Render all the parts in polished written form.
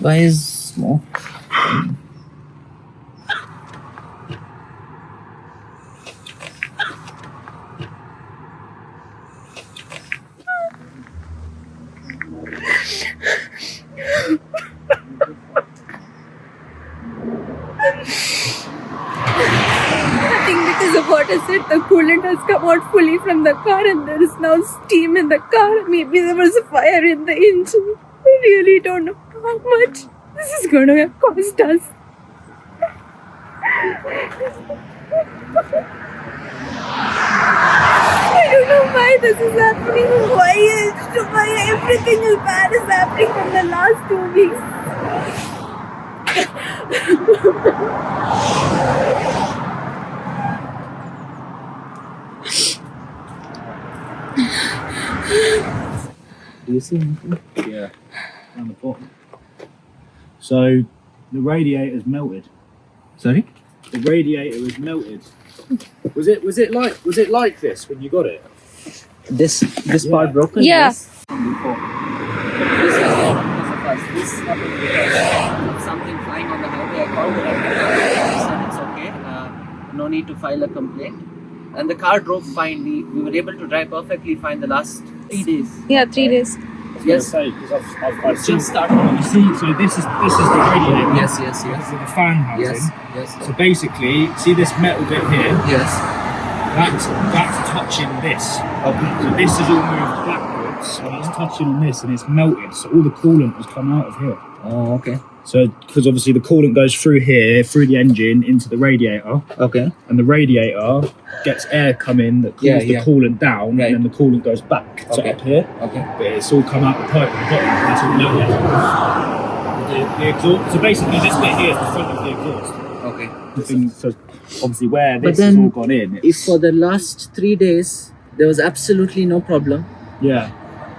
Why is smoke? I think because of what I said, the coolant has come out fully from the car and there is now steam in the car. Maybe there was a fire in the engine. I really don't know how much this is going to cost us. I don't know why this is happening. Why everything is bad is happening from the last 2 weeks. Do you see anything? Yeah, around the bottom. So the radiator's melted. Sorry? The radiator was melted. Was it like this when you got it? This Yeah. part broken? Yeah. Yes. Before. This is not because of us. This happened because of something flying on the highway. I called the rental car. They said it's okay. No need to file a complaint. And the car drove fine. We were able to drive perfectly fine the last 3 days. Yeah, 3 days. Yes. Because I've seen. Just started. You see, so this is the radiator. Yes. With the fan housing. Yes. So basically, see this metal bit here? Yes. That's touching this. Okay. So this has all moved backwards, and it's touching on this, and it's melted. So all the coolant has come out of here. Oh, okay. So because obviously the coolant goes through here, through the engine into the radiator, Okay. and the radiator gets air coming that cools the coolant down, Right. and then the coolant goes back to Okay. up here. Okay. But it's all come out the pipe at the bottom, and it's all melted. The exhaust. So basically, this bit here is the front of the exhaust. Okay. The thing, so obviously where But this has then all gone in. If for the last 3 days there was absolutely no problem, Yeah.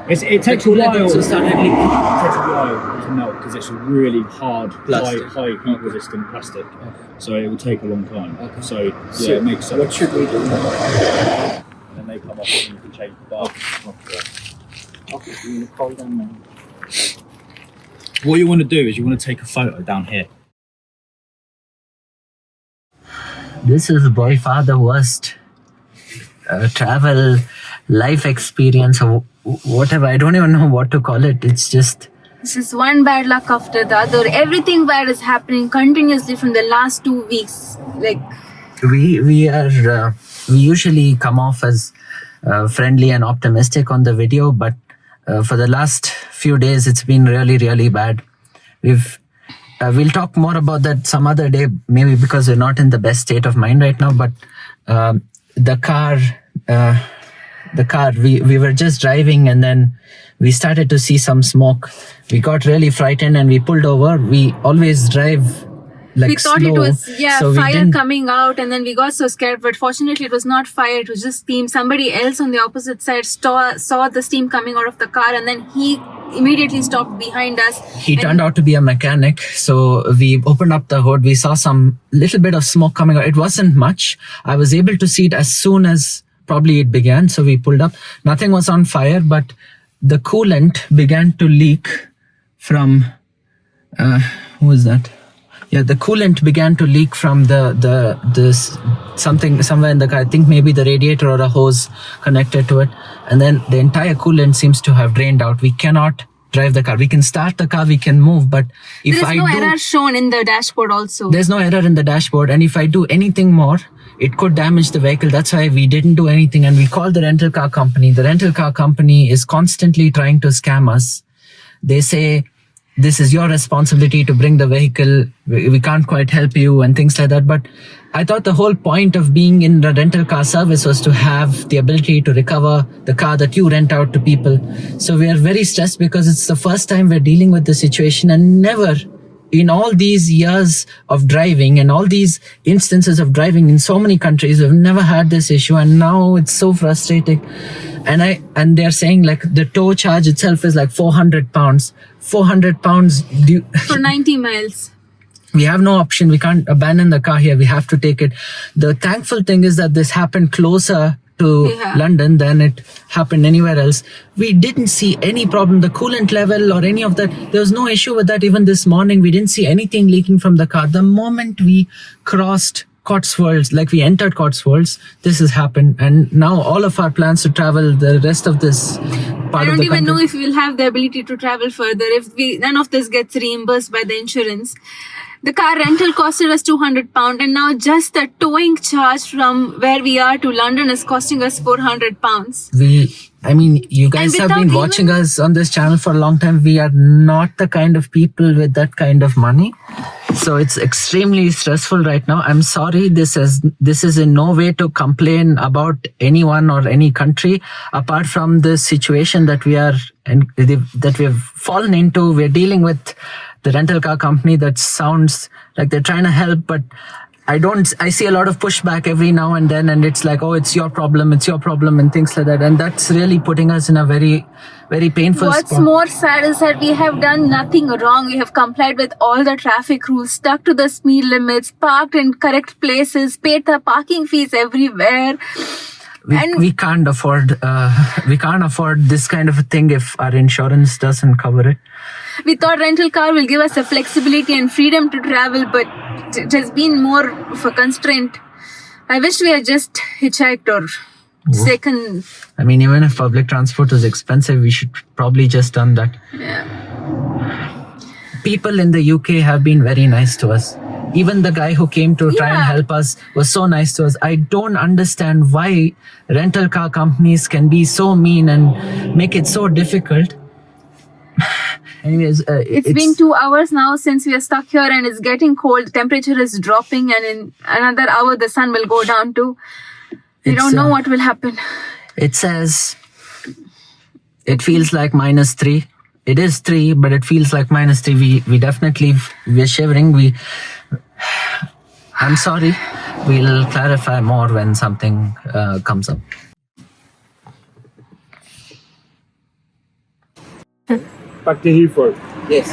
It takes a coolant while. also started leaking. It takes a while to melt because it's a really hard, Plastic. high heat resistant plastic. Okay. So it will take a long time. Okay. So yeah, it makes sense. What should we do? And they come off and you can change the bar. Okay, we will call them and What you want to do is you want to take a photo down here. this is by far the worst travel life experience or whatever. I don't even know what to call it. It's just This is one bad luck after the other. Everything bad is happening continuously from the last 2 weeks. Like, we usually come off as friendly and optimistic on the video, but for the last few days it's been really bad. We'll talk more about that some other day, maybe because we're not in the best state of mind right now. But the car, we were just driving and then we started to see some smoke. We got really frightened and we pulled over. We always drive like we thought slow, it was so we fire didn't- coming out, and then we got so scared. But fortunately, it was not fire; it was just steam. Somebody else on the opposite side saw the steam coming out of the car, and then he immediately stopped behind us. He turned out to be a mechanic. So we opened up the hood. We saw some little bit of smoke coming out. It wasn't much. I was able to see it as soon as probably it began. So we pulled up. Nothing was on fire, but the coolant began to leak from, who was that? Yeah, the coolant began to leak from something somewhere in the car. I think maybe the radiator or a hose connected to it. And then the entire coolant seems to have drained out. We cannot drive the car. We can start the car, we can move, but if There is no error shown in the dashboard also. there's no error in the dashboard. And if I do anything more, it could damage the vehicle. That's why we didn't do anything. And we called the rental car company. The rental car company is constantly trying to scam us. They say, this is your responsibility to bring the vehicle. We can't quite help you and things like that. But I thought the whole point of being in the rental car service was to have the ability to recover the car that you rent out to people. So we are very stressed because it's the first time we're dealing with the situation, and never in all these years of driving and all these instances of driving in so many countries, we've never had this issue. And now it's so frustrating. And they're saying like the tow charge itself is like £400. £400 for 90 miles. We have no option. We can't abandon the car here. We have to take it. The thankful thing is that this happened closer to Yeah. London than it happened anywhere else. We didn't see any problem. The coolant level or any of that, there was no issue with that. Even this morning, we didn't see anything leaking from the car. The moment we crossed Cotswolds, like we entered Cotswolds, this has happened. And now all of our plans to travel the rest of this part I of don't the even know country. if we'll have the ability to travel further if none of this gets reimbursed by the insurance. The car rental costed us £200, and now just the towing charge from where we are to London is costing us £400. You guys have been without watching even- us on this channel for a long time. We are not the kind of people with that kind of money. So it's extremely stressful right now. I'm sorry. This is in no way to complain about anyone or any country apart from the situation that we are that we have fallen into. We're dealing with the rental car company that sounds like they're trying to help, but I see a lot of pushback every now and then, and it's like, oh, it's your problem, and things like that. And that's really putting us in a very, very painful What's spot. more sad is that we have done nothing wrong. We have complied with all the traffic rules, stuck to the speed limits, parked in correct places, paid the parking fees everywhere. We can't afford this kind of a thing if our insurance doesn't cover it. We thought rental car will give us the flexibility and freedom to travel, but it has been more of a constraint. I wish we had just hitchhiked or taken. Even if public transport is expensive, we should probably just done that. Yeah. People in the UK have been very nice to us. Even the guy who came to try and Yeah. help us was so nice to us. I don't understand why rental car companies can be so mean and make it so difficult. Anyways, It's been 2 hours now since we are stuck here, and it's getting cold. The temperature is dropping, and in another hour the sun will go down too. We don't know what will happen. It says it feels like -3. It is 3, but it feels like -3. We're shivering. I'm sorry. We'll clarify more when something comes up. Back to Heathrow. Yes.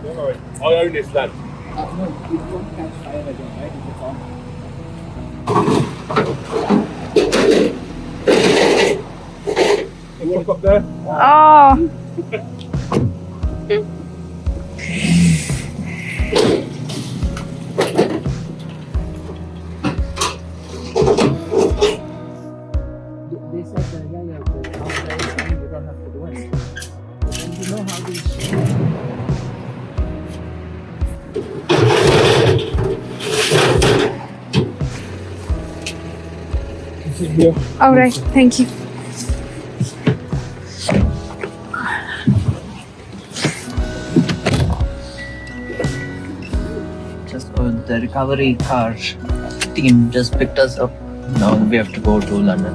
Don't worry, I own this land. Look up there. Oh. They said that you don't have to do anything. And you know how these. All right. Thank you. The recovery car team just picked us up. Now we have to go to London.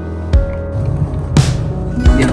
Yeah.